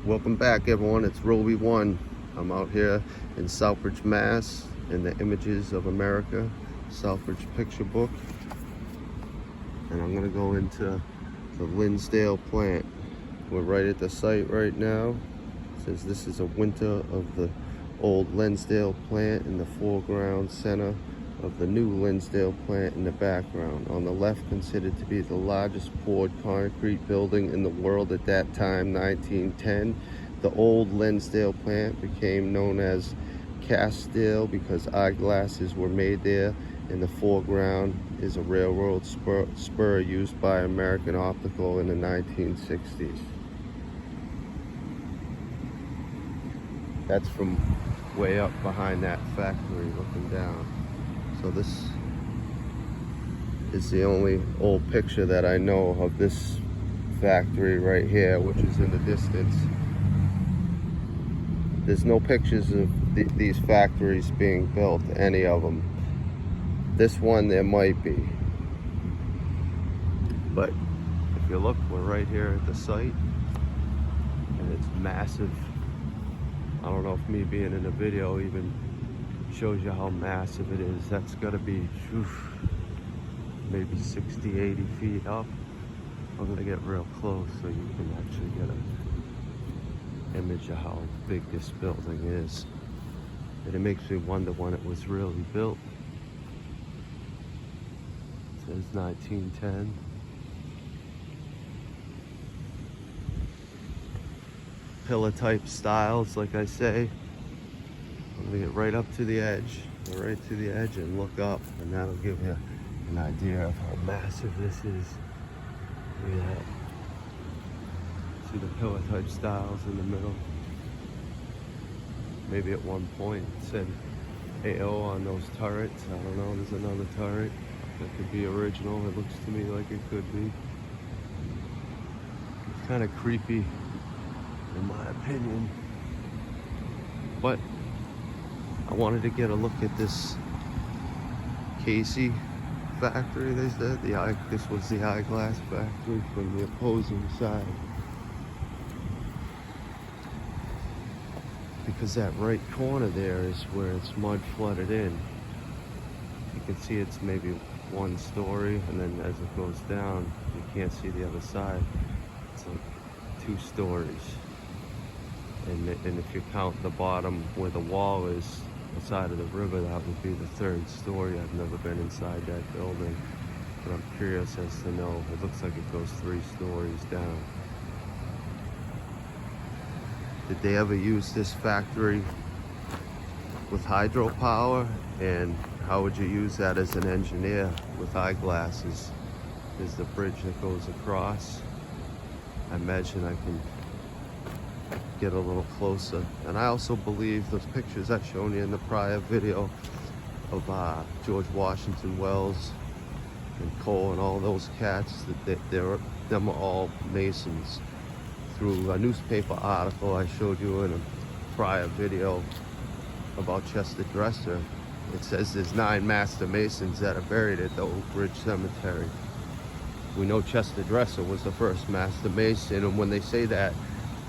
Welcome back, everyone. It's Roby One. I'm out here in Southbridge, Mass, in the Images of America Southbridge picture book, and I'm gonna go into the Lensdale plant. We're right at the site right now. It says this is a winter of the old Lensdale plant in the foreground, center of the new Lensdale plant in the background. On the left, considered to be the largest poured concrete building in the world at that time, 1910. The old Lensdale plant became known as Casedale because eyeglasses were made there. In the foreground is a railroad spur used by American Optical in the 1960s. That's from way up behind that factory looking down. So this is the only old picture that I know of this factory right here, which is in the distance. There's no pictures of these factories being built, any of them. This one there might be. But if you look, we're right here at the site, and it's massive. I don't know if me being in a video even shows you how massive it is. That's got to be maybe 60, 80 feet up. I'm going to get real close so you can actually get an image of how big this building is. And it makes me wonder when it was really built. It says 1910. Pillar type styles, like I say. I'm gonna get right up to the edge, and look up, and that'll give you an idea of how massive this is. Look at that. See the pillar type styles in the middle. Maybe at one point it said AO on those turrets. I don't know, there's another turret. That could be original. It looks to me like it could be. It's kind of creepy in my opinion. But I wanted to get a look at this Casey factory, they said. This was the eyeglass factory from the opposing side. Because that right corner there is where it's mud flooded in. You can see it's maybe one story, and then as it goes down, you can't see the other side. It's like 2 stories. And if you count the bottom where the wall is, the side of the river, that would be the 3rd story. I've never been inside that building, but I'm curious as to know. It looks like it goes 3 stories down. Did they ever use this factory with hydropower? And how would you use that as an engineer with eyeglasses? There's the bridge that goes across. I imagine I can get a little closer. And I also believe those pictures I've shown you in the prior video of George Washington Wells and Cole and all those cats, them are all Masons. Through a newspaper article I showed you in a prior video about Chester Dresser, it says there's 9 Master Masons that are buried at the Oak Ridge Cemetery. We know Chester Dresser was the first Master Mason, and when they say that,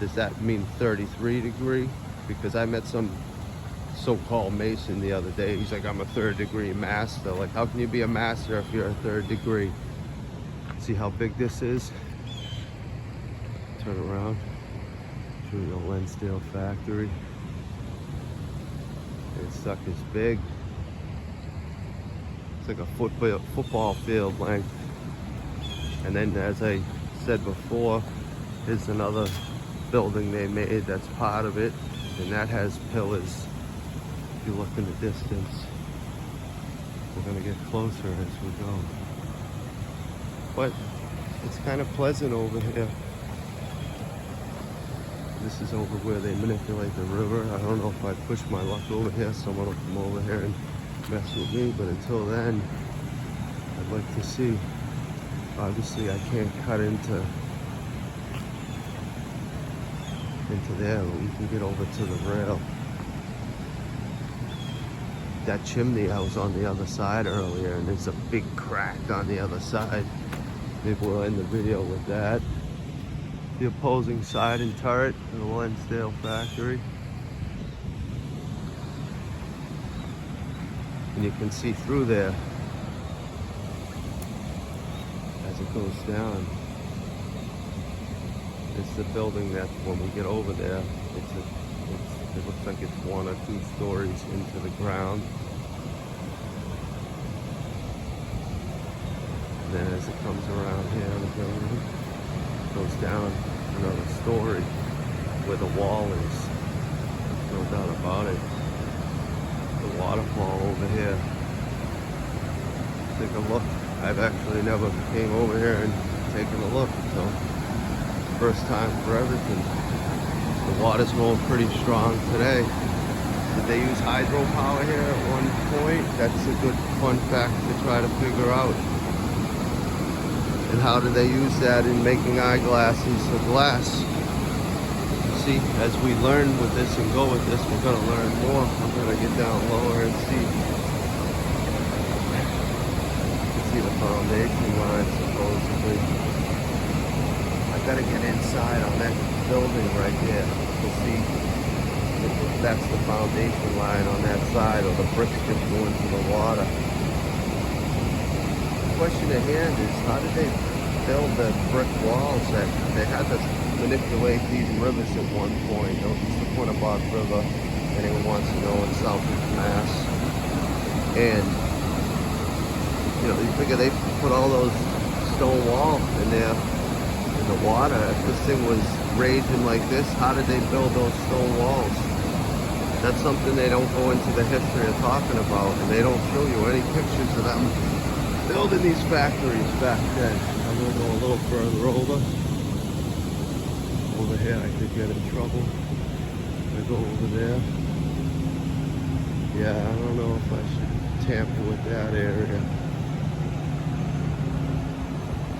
does that mean 33 degree? Because I met some so-called Mason the other day. He's like, I'm a 3rd degree master. Like, how can you be a master if you're a 3rd degree? See how big this is? Turn around, show you the Lensdale factory. It's stuck as big. It's like a football field length. And then, as I said before, here's another building they made that's part of it, and that has pillars. If you look in the distance, we're gonna get closer as we go. But it's kind of pleasant over here. This is over where they manipulate the river. I don't know if I push my luck over here, someone will come over here and mess with me, but until then, I'd like to see. Obviously, I can't cut into there, but we can get over to the rail. That chimney, I was on the other side earlier, and there's a big crack on the other side. Maybe we'll end the video with that. the opposing side and turret of the Lensdale factory. And you can see through there as it goes down. It's the building that when we get over there, it looks like it's 1 or 2 stories into the ground. And then as it comes around here, the building goes down another story where the wall is. There's no doubt about it. The waterfall over here. Take a look. I've actually never came over here and taken a look, so first time for everything. The water's going pretty strong today. Did they use hydropower here at one point? That's a good fun fact to try to figure out. And how do they use that in making eyeglasses or glass? You see, as we learn with this and go with this, we're gonna learn more. I'm gonna get down lower and see. You can see the foundation line supposedly. I gotta get inside on that building right there to see if that's the foundation line on that side or the bricks just go into the water. The question at hand is, how did they build the brick walls that they had to manipulate these rivers at one point? It's the Quinnipiac River, anyone wants to know, in southeast Mass. And you know, you figure they put all those stone walls in there in the water. If this thing was raging like this, how did they build those stone walls? That's something they don't go into the history of talking about, and they don't show you any pictures of them building these factories back then. I'm gonna go a little further over. Over here I could get in trouble. I go over there. Yeah, I don't know if I should tamper with that area.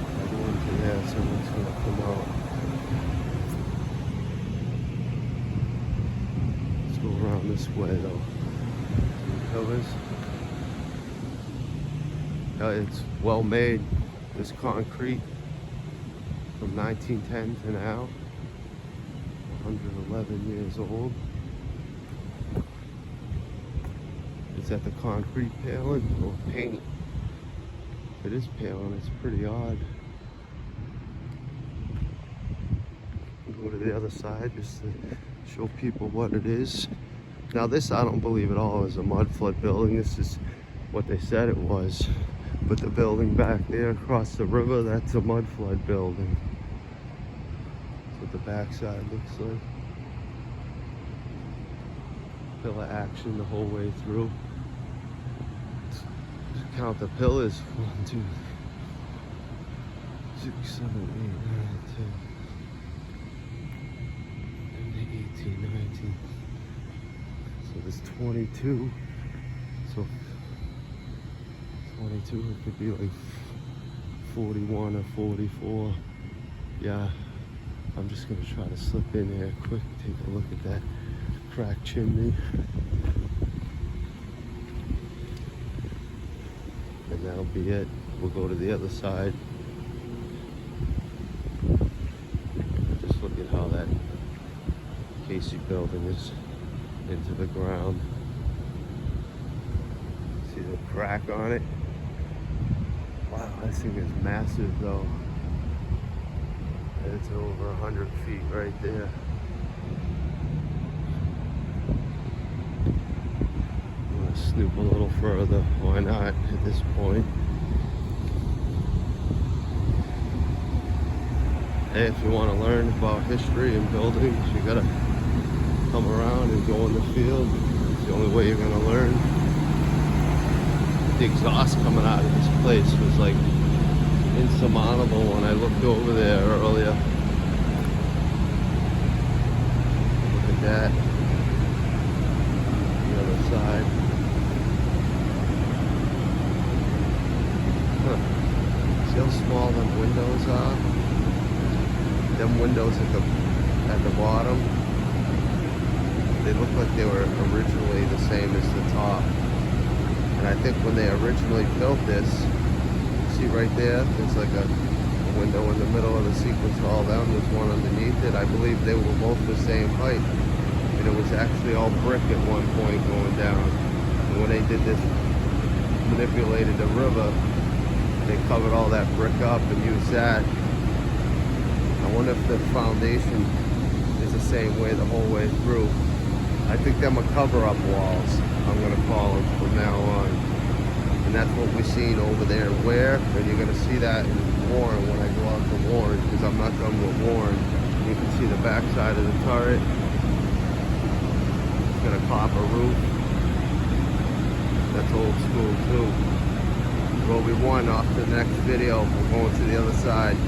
If I go into there, someone's gonna come out. Let's go around this way though. See the covers. It's well made. This concrete from 1910 to now, 111 years old. Is that the concrete paling or paint? It is paling. It's pretty odd. Go to the other side just to show people what it is. Now this, I don't believe at all is a Mudflood building. This is what they said it was. But the building back there across the river, that's a Mudflood building. That's what the backside looks like. Pillar action the whole way through. Just count the pillars. 1, 2, 6, 7, 8, 9, 10, 18, 19. So there's 22. So 22, it could be like 41 or 44. Yeah, I'm just gonna try to slip in here quick, take a look at that cracked chimney. And that'll be it. We'll go to the other side. Just look at how that Casey building is into the ground. See the crack on it? Wow, this thing is massive though. It's over 100 feet right there. I'm gonna snoop a little further. Why not at this point? Hey, if you want to learn about history and buildings, you gotta come around and go in the field. It's the only way you're gonna learn. The exhaust coming out of this place was like insurmountable when I looked over there earlier. Look at that. The other side. Huh. See how small them windows are? Them windows at the bottom, they look like they were originally the same as the top. And I think when they originally built this, see right there, there's like a window in the middle of the sequence hall down. There's one underneath it. I believe they were both the same height. And it was actually all brick at one point going down. And when they did this, manipulated the river, they covered all that brick up and used that. I wonder if the foundation is the same way the whole way through. I think them are cover-up walls, I'm gonna call them from now on. And that's what we're seeing over there in Ware, and you're gonna see that in Warren when I go out to Warren, because I'm not done with Warren. You can see the back side of the turret. It's got a copper roof. That's old school too. Well, we won off the next video. We're going to the other side.